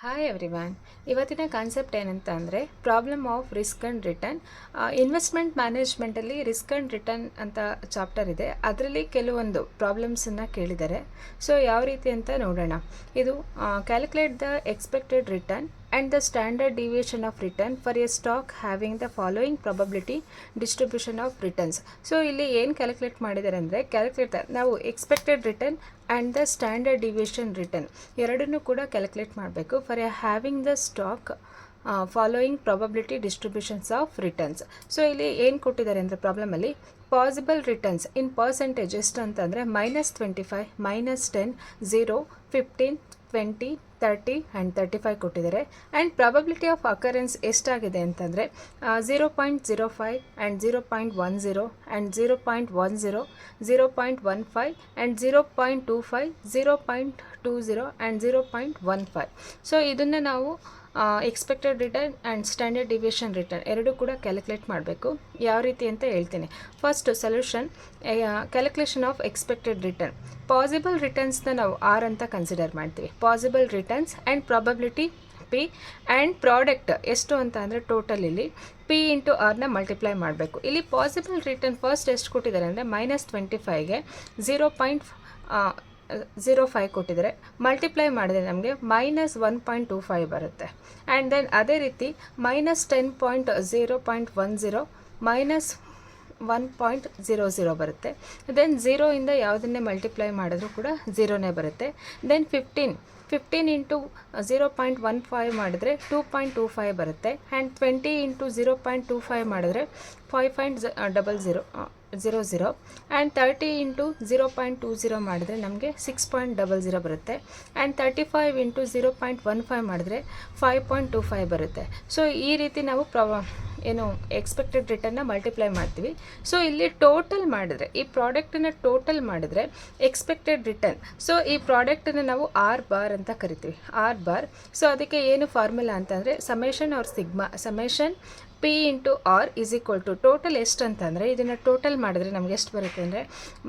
Hi everyone. ಇವತ್ತಿನ concept ಏನಂತ ಅಂದರೆ problem of risk and return. Investment ಮ್ಯಾನೇಜ್ಮೆಂಟಲ್ಲಿ ರಿಸ್ಕ್ ಆ್ಯಂಡ್ ರಿಟರ್ನ್ ಅಂತ ಚಾಪ್ಟರ್ ಇದೆ. ಅದರಲ್ಲಿ ಕೆಲವೊಂದು ಪ್ರಾಬ್ಲಮ್ಸನ್ನು ಕೇಳಿದ್ದಾರೆ. ಸೊ ಯಾವ ರೀತಿ ಅಂತ ನೋಡೋಣ. ಇದು calculate the expected return and the standard deviation of return for a stock having the following probability distribution of returns. So ಇಲ್ಲಿ ಏನು ಕ್ಯಾಲ್ಕುಲೇಟ್ ಮಾಡಿದ್ದಾರೆ ಅಂದರೆ ನಾವು expected return and the standard deviation return ಎರಡನ್ನೂ ಕೂಡ ಕ್ಯಾಲ್ಕುಲೇಟ್ ಮಾಡಬೇಕು for A having the stock following probability distributions of returns. So ಇಲ್ಲಿ ಏನು ಕೊಟ್ಟಿದ್ದಾರೆ ಅಂದರೆ ಪ್ರಾಬ್ಲಮಲ್ಲಿ ಪಾಸಿಬಲ್ ರಿಟರ್ನ್ಸ್ ಇನ್ ಪರ್ಸೆಂಟೇಜ್ ಎಷ್ಟು ಅಂತಂದರೆ -25, -10, 0, 15, 20, 30 ಆ್ಯಂಡ್ 35 ಕೊಟ್ಟಿದ್ದಾರೆ. ಆ್ಯಂಡ್ ಪ್ರಾಬಬಿಲಿಟಿ ಆಫ್ ಅಕರೆನ್ಸ್ ಎಷ್ಟಾಗಿದೆ ಅಂತಂದರೆ 0.05 and 0.10 and 0.10, 0.15 and 0.25, 0.20 and 0.15. So ಇದನ್ನು ನಾವು expected return and standard deviation return ಎರಡೂ ಕೂಡ ಕ್ಯಾಲ್ಕುಲೇಟ್ ಮಾಡಬೇಕು. ಯಾವ ರೀತಿ ಅಂತ ಹೇಳ್ತೀನಿ. First solution, calculation of expected return. Possible ರಿಟರ್ನ್ಸ್ನ ನಾವು ಆರ್ ಅಂತ ಕನ್ಸಿಡರ್ ಮಾಡ್ತೀವಿ. Possible returns and probability P and product ಎಷ್ಟು ಅಂತ ಅಂದರೆ ಟೋಟಲ್ ಇಲ್ಲಿ ಪಿ ಇಂಟು ಆರ್ನ ಮಲ್ಟಿಪ್ಲೈ ಮಾಡಬೇಕು. ಇಲ್ಲಿ ಪಾಸಿಬಲ್ ರಿಟರ್ನ್ ಫಸ್ಟ್ ಎಷ್ಟು ಕೊಟ್ಟಿದ್ದಾರೆ ಅಂದರೆ -25ಗೆ 0.05 ಕೊಟ್ಟಿದ್ದಾರೆ. ಮಲ್ಟಿಪ್ಲೈ ಮಾಡಿದ್ರೆ ನಮಗೆ -1.25 ಬರುತ್ತೆ. ಆ್ಯಂಡ್ ದೆನ್ ಅದೇ ರೀತಿ -10.0.10 -1.00 ಬರುತ್ತೆ. ದೆನ್ 0 ಇಂದ ಯಾವುದನ್ನೇ ಮಲ್ಟಿಪ್ಲೈ ಮಾಡಿದ್ರೂ ಕೂಡ 0ನೇ ಬರುತ್ತೆ. ದೆನ್ 15 ಇಂಟು 0.15 ಮಾಡಿದ್ರೆ 2.25 ಬರುತ್ತೆ. ಆ್ಯಂಡ್ 20 ಇಂಟು 0.25 ಮಾಡಿದ್ರೆ 5.00 ಆ್ಯಂಡ್ 30 ಇಂಟು 0.20 ಮಾಡಿದ್ರೆ ನಮಗೆ 6.00 ಬರುತ್ತೆ. ಆ್ಯಂಡ್ 35 ಇಂಟು 0.15 ಮಾಡಿದ್ರೆ 5.25 ಬರುತ್ತೆ. ಸೊ ಈ ರೀತಿ ನಾವು ಎಕ್ಸ್ಪೆಕ್ಟೆಡ್ ರಿಟರ್ನ್ನ ಮಲ್ಟಿಪ್ಲೈ ಮಾಡ್ತೀವಿ. ಸೊ ಇಲ್ಲಿ ಟೋಟಲ್ ಮಾಡಿದ್ರೆ ಈ ಪ್ರಾಡಕ್ಟನ್ನು ಟೋಟಲ್ ಮಾಡಿದ್ರೆ ಎಕ್ಸ್ಪೆಕ್ಟೆಡ್ ರಿಟರ್ನ್. ಸೊ ಈ ಪ್ರಾಡಕ್ಟನ್ನು ನಾವು ಆರ್ ಬಾರ್ ಅಂತ ಕರಿತೀವಿ. R bar. ಸೊ ಅದಕ್ಕೆ ಏನು ಫಾರ್ಮುಲಾ ಅಂತಂದರೆ summation R sigma summation P into R is equal to total ಎಷ್ಟು ಅಂತಂದರೆ ಇದನ್ನು ಟೋಟಲ್ ಮಾಡಿದ್ರೆ ನಮ್ಗೆ ಎಷ್ಟು ಬರುತ್ತೆ ಅಂದರೆ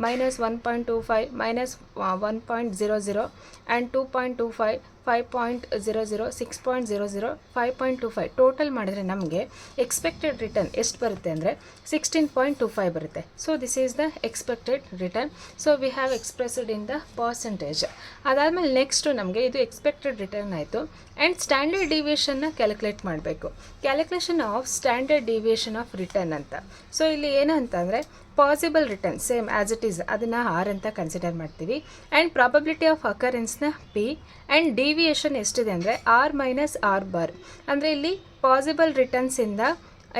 -1.25 -1.00 ಆ್ಯಂಡ್ 2.25 5.00 6.00 5.25 ಟೋಟಲ್ ಮಾಡಿದ್ರೆ ನಮಗೆ ಎಕ್ಸ್ಪೆಕ್ಟೆಡ್ ರಿಟರ್ನ್ ಎಷ್ಟು ಬರುತ್ತೆ ಅಂದರೆ 16.25 ಬರುತ್ತೆ. So this is the expected return. So we have expressed in the percentage. ಅದಾದಮೇಲೆ ನೆಕ್ಸ್ಟು ನಮಗೆ ಇದು ಎಕ್ಸ್ಪೆಕ್ಟೆಡ್ ರಿಟರ್ನ್ ಆಯಿತು. ಆ್ಯಂಡ್ ಸ್ಟ್ಯಾಂಡರ್ಡ್ ಡಿವಿಯೇಷನ್ನ ಕ್ಯಾಲ್ಕುಲೇಟ್ ಮಾಡಬೇಕು. Calculation of standard deviation of return ಅಂತ. ಸೊ ಇಲ್ಲಿ ಏನು ಅಂತಂದರೆ possible return same as it is ಅದನ್ನು ಆರ್ ಅಂತ ಕನ್ಸಿಡರ್ ಮಾಡ್ತೀವಿ. ಆ್ಯಂಡ್ ಪ್ರಾಬಬಿಲಿಟಿ ಆಫ್ ಅಕರೆನ್ಸ್ನ ಪಿ ಆ್ಯಂಡ್ ಡಿವಿಯೇಷನ್ ಎಷ್ಟಿದೆ ಅಂದರೆ ಆರ್ ಮೈನಸ್ ಆರ್ ಬಾರ್. ಅಂದರೆ ಇಲ್ಲಿ ಪಾಸಿಬಲ್ ರಿಟರ್ನ್ಸಿಂದ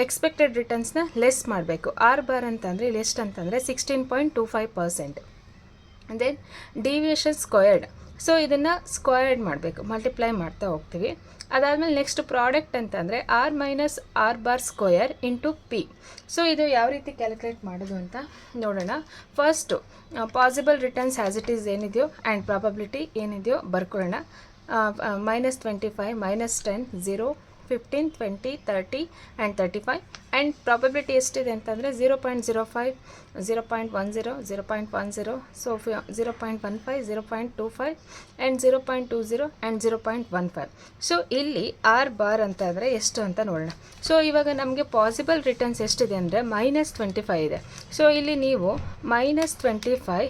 ಎಕ್ಸ್ಪೆಕ್ಟೆಡ್ ರಿಟರ್ನ್ಸ್ನ ಲೆಸ್ ಮಾಡಬೇಕು. ಆರ್ ಬಾರ್ ಅಂತಂದರೆ ಇಲ್ಲಿ ಎಷ್ಟು ಅಂತಂದರೆ 16.25%. Then deviation squared. ಸೊ ಇದನ್ನು ಸ್ಕ್ವಯರ್ಡ್ ಮಾಡಬೇಕು, ಮಲ್ಟಿಪ್ಲೈ ಮಾಡ್ತಾ ಹೋಗ್ತೀವಿ. ಅದಾದಮೇಲೆ ನೆಕ್ಸ್ಟ್ ಪ್ರಾಡಕ್ಟ್ ಅಂತಂದರೆ R minus R bar square into P. So ಇದು ಯಾವ ರೀತಿ ಕ್ಯಾಲ್ಕುಲೇಟ್ ಮಾಡೋದು ಅಂತ ನೋಡೋಣ. First possible returns as it is ಏನಿದೆಯೋ ಆ್ಯಂಡ್ ಪ್ರಾಬಬಿಲಿಟಿ ಏನಿದೆಯೋ ಬರ್ಕೊಳ್ಳೋಣ. -25 -10 0 15 20 30 ಆ್ಯಂಡ್ 35. ಆ್ಯಂಡ್ ಪ್ರಾಬಬಿಲಿಟಿ ಎಷ್ಟಿದೆ ಅಂತಂದರೆ 0.05 0.10 0.10 ಸೊ 0.15 0.25 ಆ್ಯಂಡ್ 0.20 ಆ್ಯಂಡ್ 0.15. ಸೊ ಇಲ್ಲಿ ಆರ್ ಬಾರ್ ಅಂತಂದರೆ ಎಷ್ಟು ಅಂತ ನೋಡೋಣ. ಸೊ ಇವಾಗ ನಮಗೆ ಪಾಸಿಬಲ್ ರಿಟರ್ನ್ಸ್ ಎಷ್ಟಿದೆ ಅಂದರೆ -25 ಇದೆ. ಸೊ ಇಲ್ಲಿ ನೀವು -25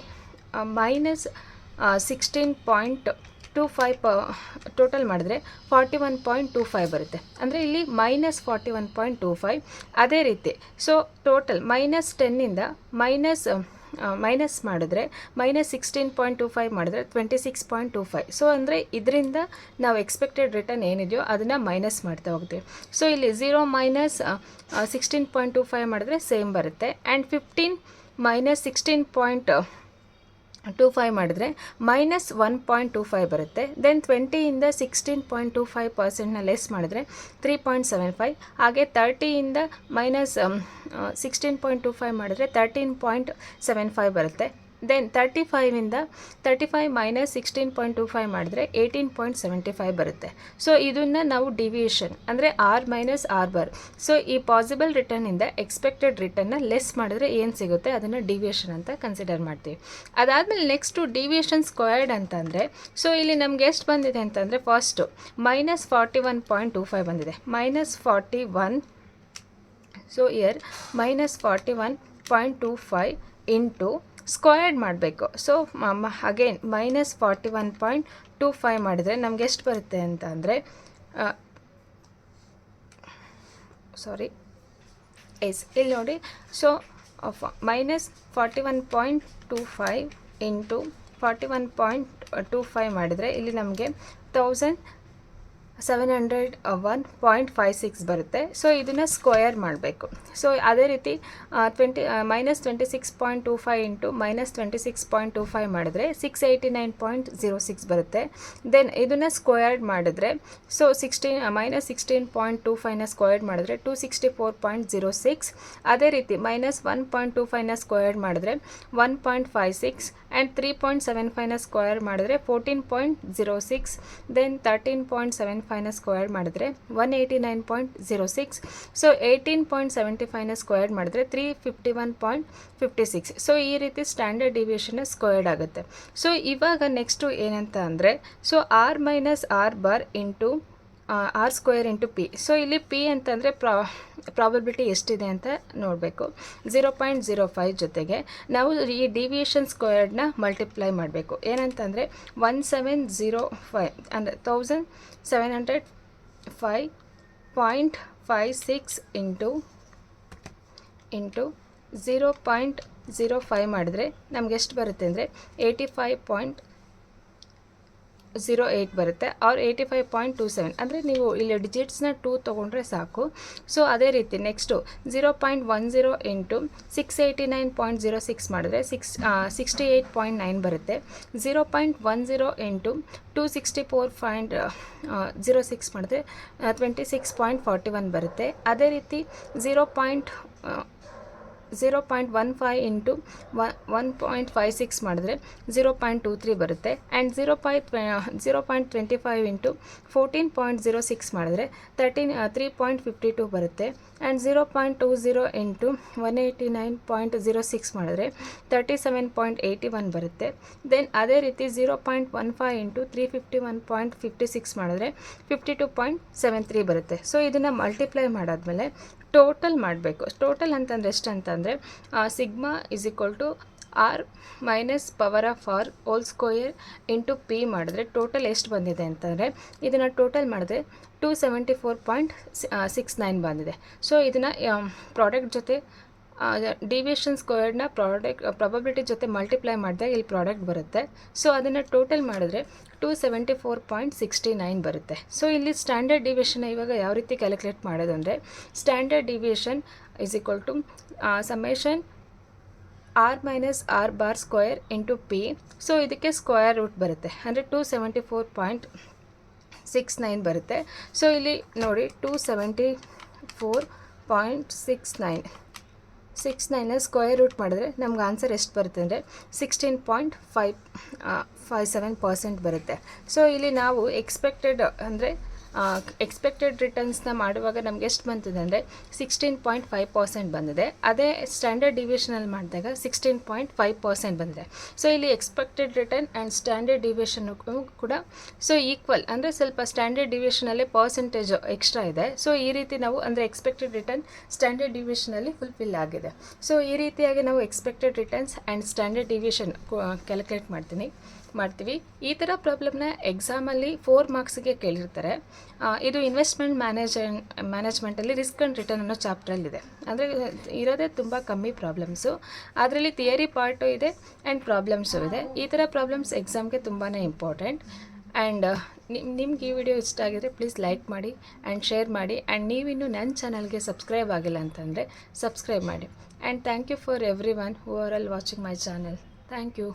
-16.25 ಟೋಟಲ್ ಮಾಡಿದ್ರೆ 41.25 ಬರುತ್ತೆ. ಅಂದರೆ ಇಲ್ಲಿ -41.25. ಅದೇ ರೀತಿ ಸೊ ಟೋಟಲ್ -10ಇಂದ ಮೈನಸ್ ಮಾಡಿದ್ರೆ -16.25 ಮಾಡಿದ್ರೆ 26.25. ಸೊ ಅಂದರೆ ಇದರಿಂದ ನಾವು ಎಕ್ಸ್ಪೆಕ್ಟೆಡ್ ರಿಟರ್ನ್ ಏನಿದೆಯೋ ಅದನ್ನು ಮೈನಸ್ ಮಾಡ್ತಾ ಹೋಗ್ತೀವಿ. ಸೊ ಇಲ್ಲಿ 0 -16.25 ಮಾಡಿದ್ರೆ ಸೇಮ್ ಬರುತ್ತೆ. ಆ್ಯಂಡ್ 15 -16.25 ಮಾಡಿದ್ರೆ -1.25 ಬರುತ್ತೆ. ದೆನ್ 20ಇಂದ 16.25%ನ ಲೆಸ್ ಮಾಡಿದ್ರೆ 3.75. ಹಾಗೆ 30ಇಂದ -16.25 ಮಾಡಿದ್ರೆ 13.75 ಬರುತ್ತೆ. ದೆನ್ 35 ಮೈನಸ್ 16.25 ಮಾಡಿದ್ರೆ 18.75 ಬರುತ್ತೆ. ಸೊ ಇದನ್ನು ನಾವು ಡಿವಿಯೇಷನ್ ಅಂದರೆ R minus R bar. So ಈ ಪಾಸಿಬಲ್ ರಿಟರ್ನಿಂದ ಎಕ್ಸ್ಪೆಕ್ಟೆಡ್ ರಿಟರ್ನ್ನ ಲೆಸ್ ಮಾಡಿದ್ರೆ ಏನು ಸಿಗುತ್ತೆ ಅದನ್ನು ಡಿವಿಯೇಷನ್ ಅಂತ ಕನ್ಸಿಡರ್ ಮಾಡ್ತೀವಿ. ಅದಾದಮೇಲೆ ನೆಕ್ಸ್ಟು ಡಿವಿಯೇಷನ್ ಸ್ಕ್ವೇರ್ಡ್ ಅಂತಂದರೆ ಸೊ ಇಲ್ಲಿ ನಮ್ಗೆ ಎಷ್ಟು ಬಂದಿದೆ ಅಂತಂದರೆ ಫಸ್ಟು ಮೈನಸ್ 41.25 ಬಂದಿದೆ. -41. ಸೊ ಇಯರ್ -41.25 ಇಂಟು ಸ್ಕ್ವೇರ್ಡ್ ಮಾಡಬೇಕು. ಸೊ ಅಗೇನ್ -41.25 ಮಾಡಿದರೆ ನಮ್ಗೆ ಎಷ್ಟು ಬರುತ್ತೆ ಅಂತ ಅಂದರೆ ಇಲ್ಲಿ ನೋಡಿ. ಸೊ -41.25 ಇಂಟು 41.25 ಮಾಡಿದರೆ ಇಲ್ಲಿ ನಮಗೆ 1701.56 ಬರುತ್ತೆ. ಸೊ ಇದನ್ನು ಸ್ಕ್ವೇರ್ ಮಾಡಬೇಕು. ಸೊ ಅದೇ ರೀತಿ -26.25 ಇಂಟು -26.25 ಮಾಡಿದ್ರೆ 689.06 ಬರುತ್ತೆ. ದೆನ್ ಇದನ್ನು ಸ್ಕ್ವೇರ್ಡ್ ಮಾಡಿದ್ರೆ ಸೊ -16.25ನ ಸ್ಕ್ವೇರ್ಡ್ ಮಾಡಿದ್ರೆ 264.06. ಅದೇ ರೀತಿ -1.25ನ ಸ್ಕ್ವೇರ್ಡ್ ಮಾಡಿದ್ರೆ 1.56 ಆ್ಯಂಡ್ 3.75ನ ಸ್ಕ್ವೇರ್ ಮಾಡಿದ್ರೆ 14.06. ದೆನ್ 13.75ನ ಸ್ಕ್ವೇರ್ ಮಾಡಿದ್ರೆ 189.06. ಸೊ 18.75ನ ಸ್ಕ್ವೇರ್ ಮಾಡಿದ್ರೆ 351.56. ಸೊ ಈ ರೀತಿ ಸ್ಟ್ಯಾಂಡರ್ಡ್ ಡಿವಿಯೇಷನ್ನ ಸ್ಕ್ವೇರ್ಡ್ ಆಗುತ್ತೆ. ಸೊ ಇವಾಗ ನೆಕ್ಸ್ಟು ಏನಂತ ಅಂದರೆ so R minus R bar into R square into P. So ಇಲ್ಲಿ ಪಿ ಅಂತಂದರೆ ಪ್ರಾಬಬಿಲಿಟಿ ಎಷ್ಟಿದೆ ಅಂತ ನೋಡಬೇಕು. 0.05 ಜೊತೆಗೆ ನಾವು ಈ ಡಿವಿಯೇಷನ್ ಸ್ಕ್ವೇರ್ಡ್ನ ಮಲ್ಟಿಪ್ಲೈ ಮಾಡಬೇಕು. ಏನಂತಂದರೆ 1705 ಅಂದರೆ 1705.56 ಇಂಟು 0.05 ಮಾಡಿದ್ರೆ ನಮ್ಗೆ ಎಷ್ಟು ಬರುತ್ತೆ ಅಂದರೆ 85.08 ಬರುತ್ತೆ. ಅವ್ರು 85.27 ಅಂದರೆ ನೀವು ಇಲ್ಲಿ ಡಿಜಿಟ್ಸ್ನ 2 ತೊಗೊಂಡ್ರೆ ಸಾಕು. ಸೊ ಅದೇ ರೀತಿ ನೆಕ್ಸ್ಟು 0.10 ಇಂಟು 689.06 ಮಾಡಿದ್ರೆ 68.9 ಬರುತ್ತೆ. 0.10 ಇಂಟು 264.06 ಮಾಡಿದ್ರೆ 26.41 ಬರುತ್ತೆ. ಅದೇ ರೀತಿ 0.15 ಇಂಟು 1.56 ಮಾಡಿದ್ರೆ 0.23 ಬರುತ್ತೆ. ಆ್ಯಂಡ್ 0.25 ಇಂಟು 14.06 ಮಾಡಿದ್ರೆ 3.52 ಬರುತ್ತೆ. ಆ್ಯಂಡ್ 0.20 ಇಂಟು 189.06 ಮಾಡಿದ್ರೆ 37.81 ಬರುತ್ತೆ. ದೆನ್ ಅದೇ ರೀತಿ 0.15 ಇಂಟು 351.56 ಮಾಡಿದ್ರೆ 52.73 ಬರುತ್ತೆ. ಸೊ ಇದನ್ನು ಮಲ್ಟಿಪ್ಲೈ ಮಾಡಾದ್ಮೇಲೆ ಟೋಟಲ್ ಮಾಡಬೇಕು. ಟೋಟಲ್ ಅಂತಂದರೆ ಎಷ್ಟು ಅಂತಂದರೆ sigma is equal to R minus power of R whole square into P ಮಾಡಿದ್ರೆ ಟೋಟಲ್ ಎಷ್ಟು ಬಂದಿದೆ ಅಂತಂದರೆ ಇದನ್ನು ಟೋಟಲ್ ಮಾಡಿದ್ರೆ 274.69 ಬಂದಿದೆ. ಸೊ ಇದನ್ನು ಪ್ರಾಡಕ್ಟ್ ಜೊತೆ ಡಿವಿಯೇಷನ್ ಸ್ಕ್ವೇರ್ಡ್ನ ಪ್ರಾಬಬಿಲಿಟಿ ಜೊತೆ ಮಲ್ಟಿಪ್ಲೈ ಮಾಡಿದಾಗ ಇಲ್ಲಿ ಪ್ರಾಡಕ್ಟ್ ಬರುತ್ತೆ. ಸೊ ಅದನ್ನು ಟೋಟಲ್ ಮಾಡಿದ್ರೆ 274.69 ಬರುತ್ತೆ. ಸೊ ಇಲ್ಲಿ ಸ್ಟ್ಯಾಂಡರ್ಡ್ ಡಿವಿಯೇಷನ್ ಇವಾಗ ಯಾವ ರೀತಿ ಕ್ಯಾಲ್ಕುಲೇಟ್ ಮಾಡೋದು ಅಂದರೆ standard deviation is equal to summation R minus R bar square into P. So ಇದಕ್ಕೆ ಸ್ಕ್ವೇರ್ ರೂಟ್ ಬರುತ್ತೆ ಅಂದರೆ 274.69 ಬರುತ್ತೆ. ಸೊ ಇಲ್ಲಿ ನೋಡಿ 274.69 ಸ್ಕ್ವೇರ್ ರೂಟ್ ಮಾಡಿದ್ರೆ ನಮ್ಗೆ ಆನ್ಸರ್ ಎಷ್ಟು ಬರುತ್ತೆ ಅಂದರೆ 16.57% ಬರುತ್ತೆ. ಸೊ ಇಲ್ಲಿ ನಾವು ಎಕ್ಸ್ಪೆಕ್ಟೆಡ್ ಅಂದರೆ ಎಕ್ಸ್ಪೆಕ್ಟೆಡ್ ರಿಟರ್ನ್ಸ್ನ ಮಾಡುವಾಗ ನಮ್ಗೆ ಎಷ್ಟು ಬಂದಿದೆ ಅಂದರೆ 16.5% ಬಂದಿದೆ. ಅದೇ ಸ್ಟ್ಯಾಂಡರ್ಡ್ ಡಿವಿಯೇಷನಲ್ಲಿ ಮಾಡಿದಾಗ 16.5% ಬಂದಿದೆ. ಸೊ ಇಲ್ಲಿ expected return and standard deviation ಕೂಡ ಸೊ ಈಕ್ವಲ್ ಅಂದರೆ ಸ್ವಲ್ಪ ಸ್ಟ್ಯಾಂಡರ್ಡ್ ಡಿವಿಯೇಷನಲ್ಲೇ ಪರ್ಸೆಂಟೇಜ್ ಎಕ್ಸ್ಟ್ರಾ ಇದೆ. ಸೊ ಈ ರೀತಿ ನಾವು ಅಂದರೆ ಎಕ್ಸ್ಪೆಕ್ಟೆಡ್ ರಿಟರ್ನ್ ಸ್ಟ್ಯಾಂಡರ್ಡ್ ಡಿವಿಯೇಷನಲ್ಲಿ ಫುಲ್ಫಿಲ್ ಆಗಿದೆ. ಸೊ ಈ ರೀತಿಯಾಗಿ ನಾವು expected returns and standard deviation calculate ಮಾಡ್ತೀವಿ. ಈ ಥರ ಪ್ರಾಬ್ಲಮ್ನ ಎಕ್ಸಾಮಲ್ಲಿ 4 ಮಾರ್ಕ್ಸಿಗೆ ಕೇಳಿರ್ತಾರೆ. ಇದು ಇನ್ವೆಸ್ಟ್ಮೆಂಟ್ ಮ್ಯಾನೇಜ್ಮೆಂಟಲ್ಲಿ ರಿಸ್ಕ್ ಆ್ಯಂಡ್ ರಿಟರ್ನ್ ಅನ್ನೋ ಚಾಪ್ಟ್ರಲ್ಲಿದೆ. ಅಂದರೆ ಇರೋದೇ ತುಂಬ ಕಮ್ಮಿ ಪ್ರಾಬ್ಲಮ್ಸು. ಅದರಲ್ಲಿ ಥಿಯರಿ ಪಾರ್ಟು ಇದೆ ಆ್ಯಂಡ್ ಪ್ರಾಬ್ಲಮ್ಸು ಇದೆ. ಈ ಥರ ಪ್ರಾಬ್ಲಮ್ಸ್ ಎಕ್ಸಾಮ್ಗೆ ತುಂಬಾ ಇಂಪಾರ್ಟೆಂಟ್. ಆ್ಯಂಡ್ ನಿಮ್ಗೆ ಈ ವಿಡಿಯೋ ಇಷ್ಟ ಆಗಿದ್ರೆ ಪ್ಲೀಸ್ ಲೈಕ್ ಮಾಡಿ ಆ್ಯಂಡ್ ಶೇರ್ ಮಾಡಿ. ಆ್ಯಂಡ್ ನೀವಿನ್ನೂ ನನ್ನ ಚಾನಲ್ಗೆ ಸಬ್ಸ್ಕ್ರೈಬ್ ಆಗಿಲ್ಲ ಅಂತಂದರೆ ಸಬ್ಸ್ಕ್ರೈಬ್ ಮಾಡಿ. And thank you for everyone who are all watching my channel. Thank you.